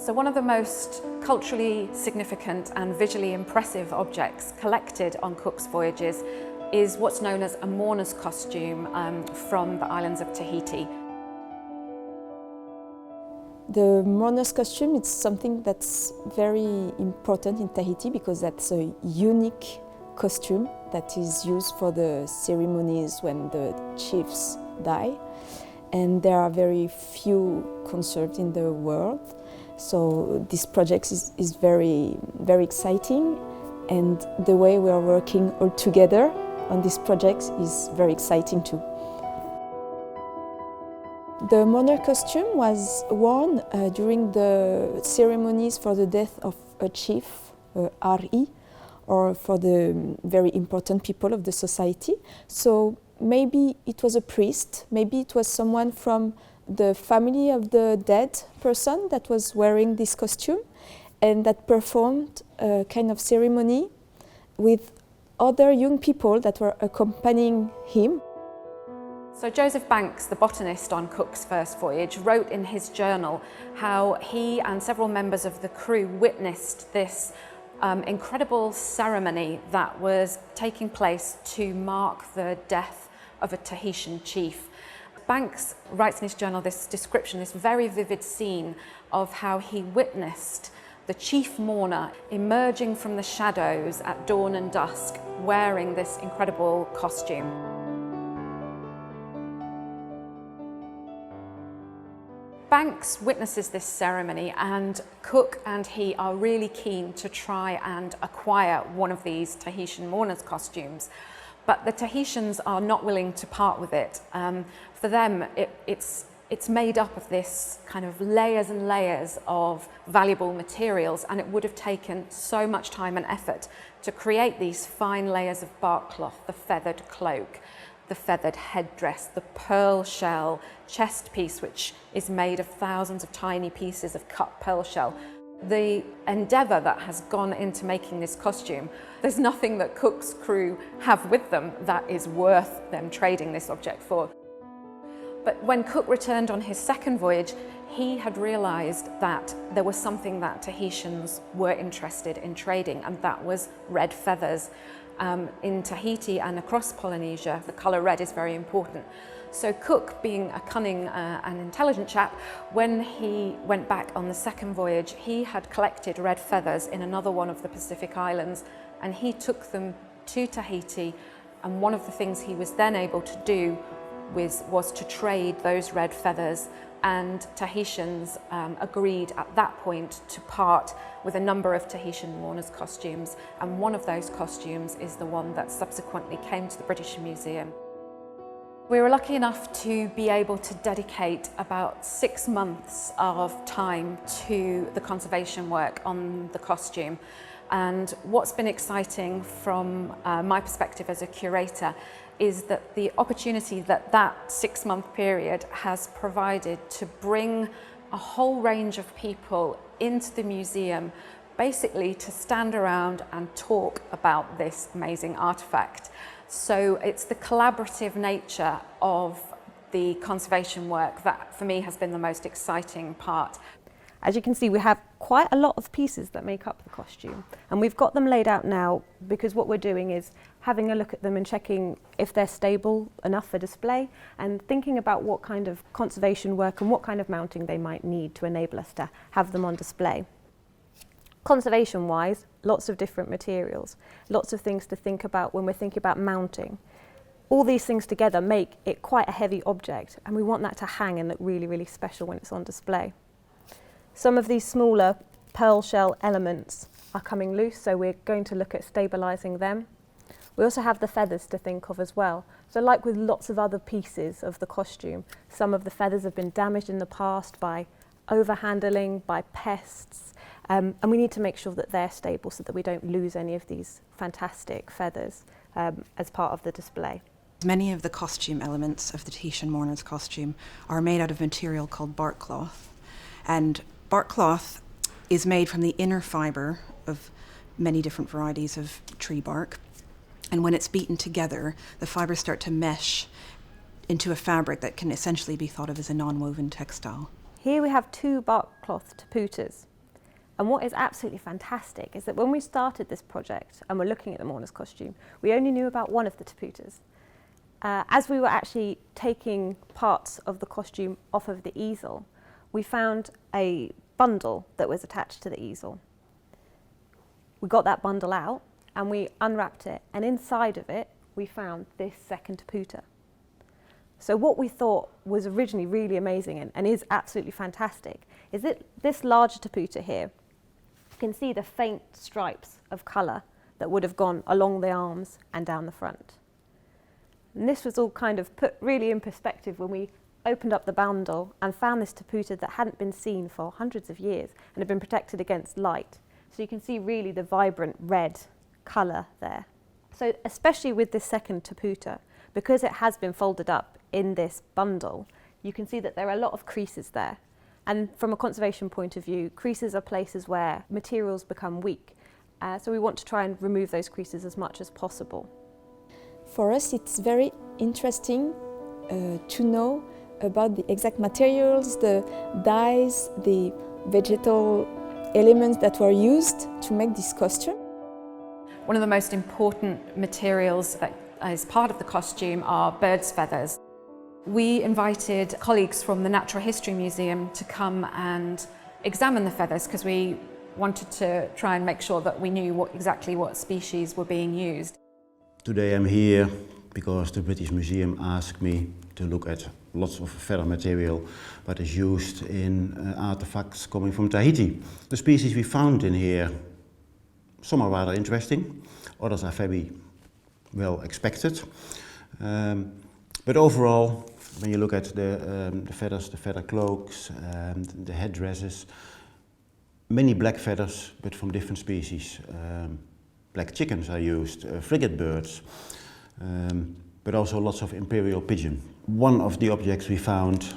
So one of the most culturally significant and visually impressive objects collected on Cook's voyages is what's known as a mourner's costume from the islands of Tahiti. The mourner's costume is something that's very important in Tahiti because that's a unique costume that is used for the ceremonies when the chiefs die. And there are very few conserved in the world. So this project is very, very exciting, and the way we are working all together on this project is very exciting too. The Monarch Costume was worn during the ceremonies for the death of a chief, RE, or for the very important people of the society. So maybe it was a priest, maybe it was someone from the family of the dead person that was wearing this costume and that performed a kind of ceremony with other young people that were accompanying him. So Joseph Banks, the botanist on Cook's first voyage, wrote in his journal how he and several members of the crew witnessed this incredible ceremony that was taking place to mark the death of a Tahitian chief. Banks writes in his journal this description, this very vivid scene of how he witnessed the chief mourner emerging from the shadows at dawn and dusk, wearing this incredible costume. Banks witnesses this ceremony, and Cook and he are really keen to try and acquire one of these Tahitian mourners' costumes. But the Tahitians are not willing to part with it. For them, it's made up of this kind of layers and layers of valuable materials, and it would have taken so much time and effort to create these fine layers of bark cloth, the feathered cloak, the feathered headdress, the pearl shell chest piece, which is made of thousands of tiny pieces of cut pearl shell. The endeavour that has gone into making this costume, there's nothing that Cook's crew have with them that is worth them trading this object for. But when Cook returned on his second voyage, he had realised that there was something that Tahitians were interested in trading, and that was red feathers. In Tahiti and across Polynesia, the colour red is very important. So Cook, being a cunning and intelligent chap, when he went back on the second voyage, he had collected red feathers in another one of the Pacific islands, and he took them to Tahiti, and one of the things he was then able to do was to trade those red feathers, and Tahitians agreed at that point to part with a number of Tahitian mourners' costumes, and one of those costumes is the one that subsequently came to the British Museum. We were lucky enough to be able to dedicate about 6 months of time to the conservation work on the costume. And what's been exciting from my perspective as a curator is that the opportunity that 6-month period has provided to bring a whole range of people into the museum, basically to stand around and talk about this amazing artefact. So it's the collaborative nature of the conservation work that for me has been the most exciting part. As you can see, we have quite a lot of pieces that make up the costume, and we've got them laid out now because what we're doing is having a look at them and checking if they're stable enough for display, and thinking about what kind of conservation work and what kind of mounting they might need to enable us to have them on display. Conservation-wise, lots of different materials, lots of things to think about when we're thinking about mounting. All these things together make it quite a heavy object, and we want that to hang and look really, really special when it's on display. Some of these smaller pearl shell elements are coming loose, so we're going to look at stabilising them. We also have the feathers to think of as well. So like with lots of other pieces of the costume, some of the feathers have been damaged in the past by overhandling, by pests, and we need to make sure that they're stable so that we don't lose any of these fantastic feathers as part of the display. Many of the costume elements of the Tahitian mourner's costume are made out of material called bark cloth. And bark cloth is made from the inner fibre of many different varieties of tree bark. And when it's beaten together, the fibres start to mesh into a fabric that can essentially be thought of as a non-woven textile. Here we have 2 bark cloth taputas. And what is absolutely fantastic is that when we started this project and we're looking at the mourner's costume, we only knew about one of the taputas. As we were actually taking parts of the costume off of the easel, we found a bundle that was attached to the easel. We got that bundle out and we unwrapped it, and inside of it we found this second taputa. So what we thought was originally really amazing and is absolutely fantastic is that this larger taputa here, you can see the faint stripes of colour that would have gone along the arms and down the front. And this was all kind of put really in perspective when we opened up the bundle and found this taputa that hadn't been seen for hundreds of years and had been protected against light. So you can see really the vibrant red colour there. So especially with this second taputa, because it has been folded up in this bundle, you can see that there are a lot of creases there. And from a conservation point of view, creases are places where materials become weak. So we want to try and remove those creases as much as possible. For us, it's very interesting to know about the exact materials, the dyes, the vegetal elements that were used to make this costume. One of the most important materials that is part of the costume are birds' feathers. We invited colleagues from the Natural History Museum to come and examine the feathers because we wanted to try and make sure that we knew exactly what species were being used. Today I'm here because the British Museum asked me to look at lots of feather material that is used in artifacts coming from Tahiti. The species we found in here, some are rather interesting, others are very well expected. But overall, when you look at the feathers, the feather cloaks, the headdresses, many black feathers, but from different species. Black chickens are used, frigate birds, but also lots of imperial pigeon. One of the objects we found,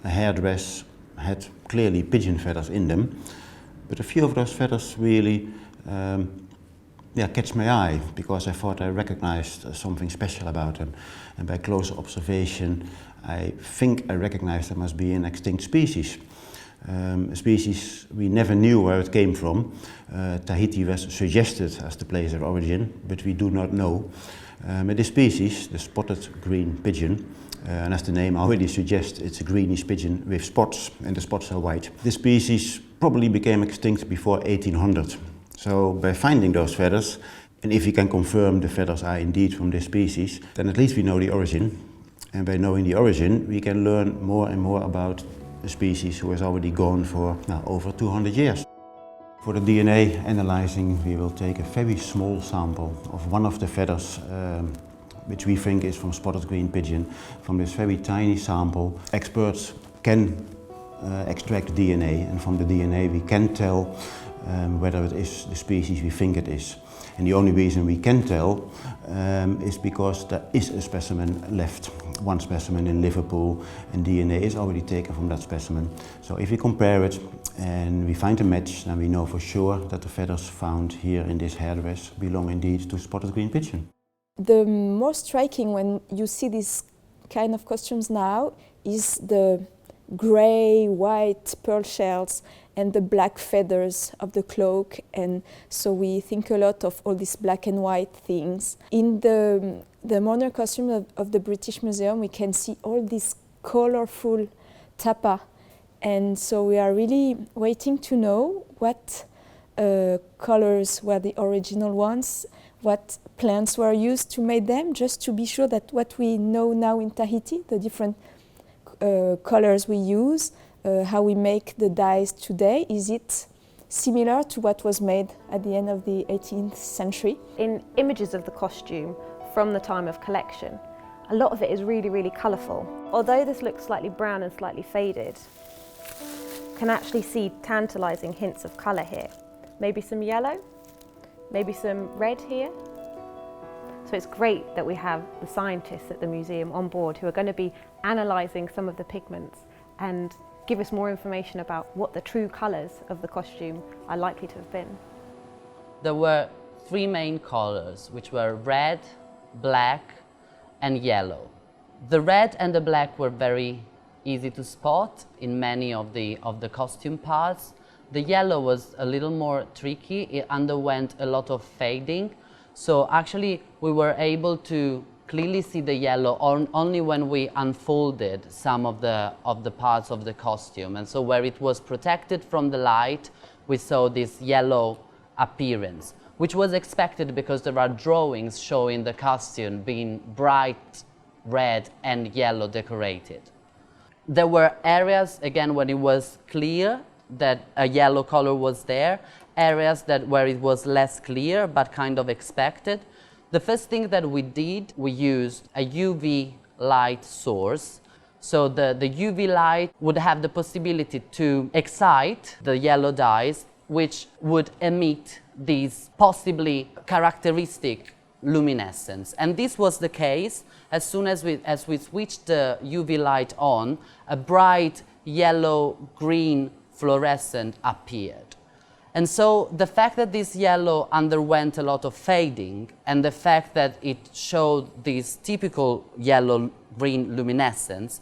a hairdress, had clearly pigeon feathers in them, but a few of those feathers really catch my eye because I thought I recognized something special about them. And by closer observation, I think I recognized them as being an extinct species. A species we never knew where it came from. Tahiti was suggested as the place of origin, but we do not know. This species, the spotted green pigeon, and as the name already suggests, it's a greenish pigeon with spots, and the spots are white. This species probably became extinct before 1800. So by finding those feathers, and if we can confirm the feathers are indeed from this species, then at least we know the origin. And by knowing the origin, we can learn more and more about a species who has already gone for over 200 years. For the DNA analyzing, we will take a very small sample of one of the feathers, which we think is from spotted green pigeon. From this very tiny sample, experts can extract DNA, and from the DNA we can tell whether it is the species we think it is. And the only reason we can tell is because there is a specimen left, one specimen in Liverpool, and DNA is already taken from that specimen. So if we compare it and we find a match, then we know for sure that the feathers found here in this hairdress belong indeed to spotted green pigeon. The most striking when you see these kind of costumes now is the grey, white pearl shells and the black feathers of the cloak, and so we think a lot of all these black and white things. In the Mourner costume of the British Museum, we can see all these colorful tapa, and so we are really waiting to know what colors were the original ones, what plants were used to make them, just to be sure that what we know now in Tahiti, the different colors we use, how we make the dyes today, is it similar to what was made at the end of the 18th century? In images of the costume from the time of collection, a lot of it is really, really colourful. Although this looks slightly brown and slightly faded, you can actually see tantalising hints of colour here. Maybe some yellow, maybe some red here. So it's great that we have the scientists at the museum on board who are going to be analysing some of the pigments and give us more information about what the true colours of the costume are likely to have been. There were three main colors, which were red, black and yellow. The red and the black were very easy to spot in many of the costume parts, The yellow was a little more tricky. It underwent a lot of fading. So actually we were able to clearly see the yellow only when we unfolded some of the parts of the costume. And so where it was protected from the light, we saw this yellow appearance, which was expected because there are drawings showing the costume being bright red and yellow decorated. There were areas, again, when it was clear that a yellow color was there, areas where it was less clear but kind of expected. The first thing that we did, we used a UV light source. So the UV light would have the possibility to excite the yellow dyes, which would emit these possibly characteristic luminescence. And this was the case as soon as we switched the UV light on, a bright yellow-green fluorescent appeared. And so the fact that this yellow underwent a lot of fading and the fact that it showed this typical yellow-green luminescence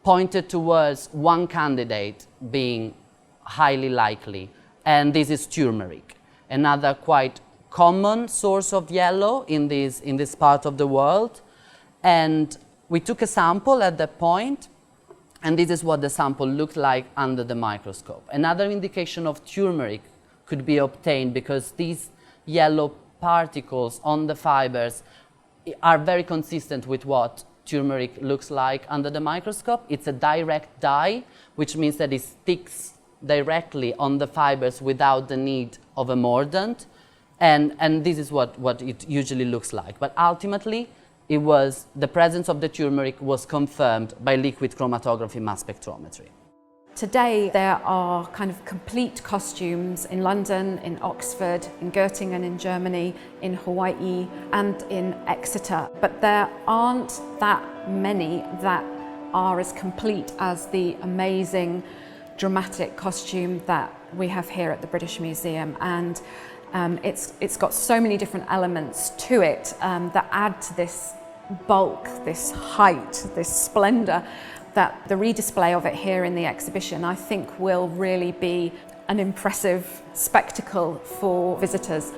pointed towards one candidate being highly likely, and this is turmeric, another quite common source of yellow in this part of the world. And we took a sample at that point, and this is what the sample looked like under the microscope. Another indication of turmeric could be obtained because these yellow particles on the fibers are very consistent with what turmeric looks like under the microscope. It's a direct dye, which means that it sticks directly on the fibers without the need of a mordant. And this is what it usually looks like. But ultimately, it was the presence of the turmeric was confirmed by liquid chromatography mass spectrometry. Today there are kind of complete costumes in London, in Oxford, in Göttingen in Germany, in Hawaii and in Exeter. But there aren't that many that are as complete as the amazing dramatic costume that we have here at the British Museum. And it's got so many different elements to it that add to this bulk, this height, this splendour, that the redisplay of it here in the exhibition, I think, will really be an impressive spectacle for visitors.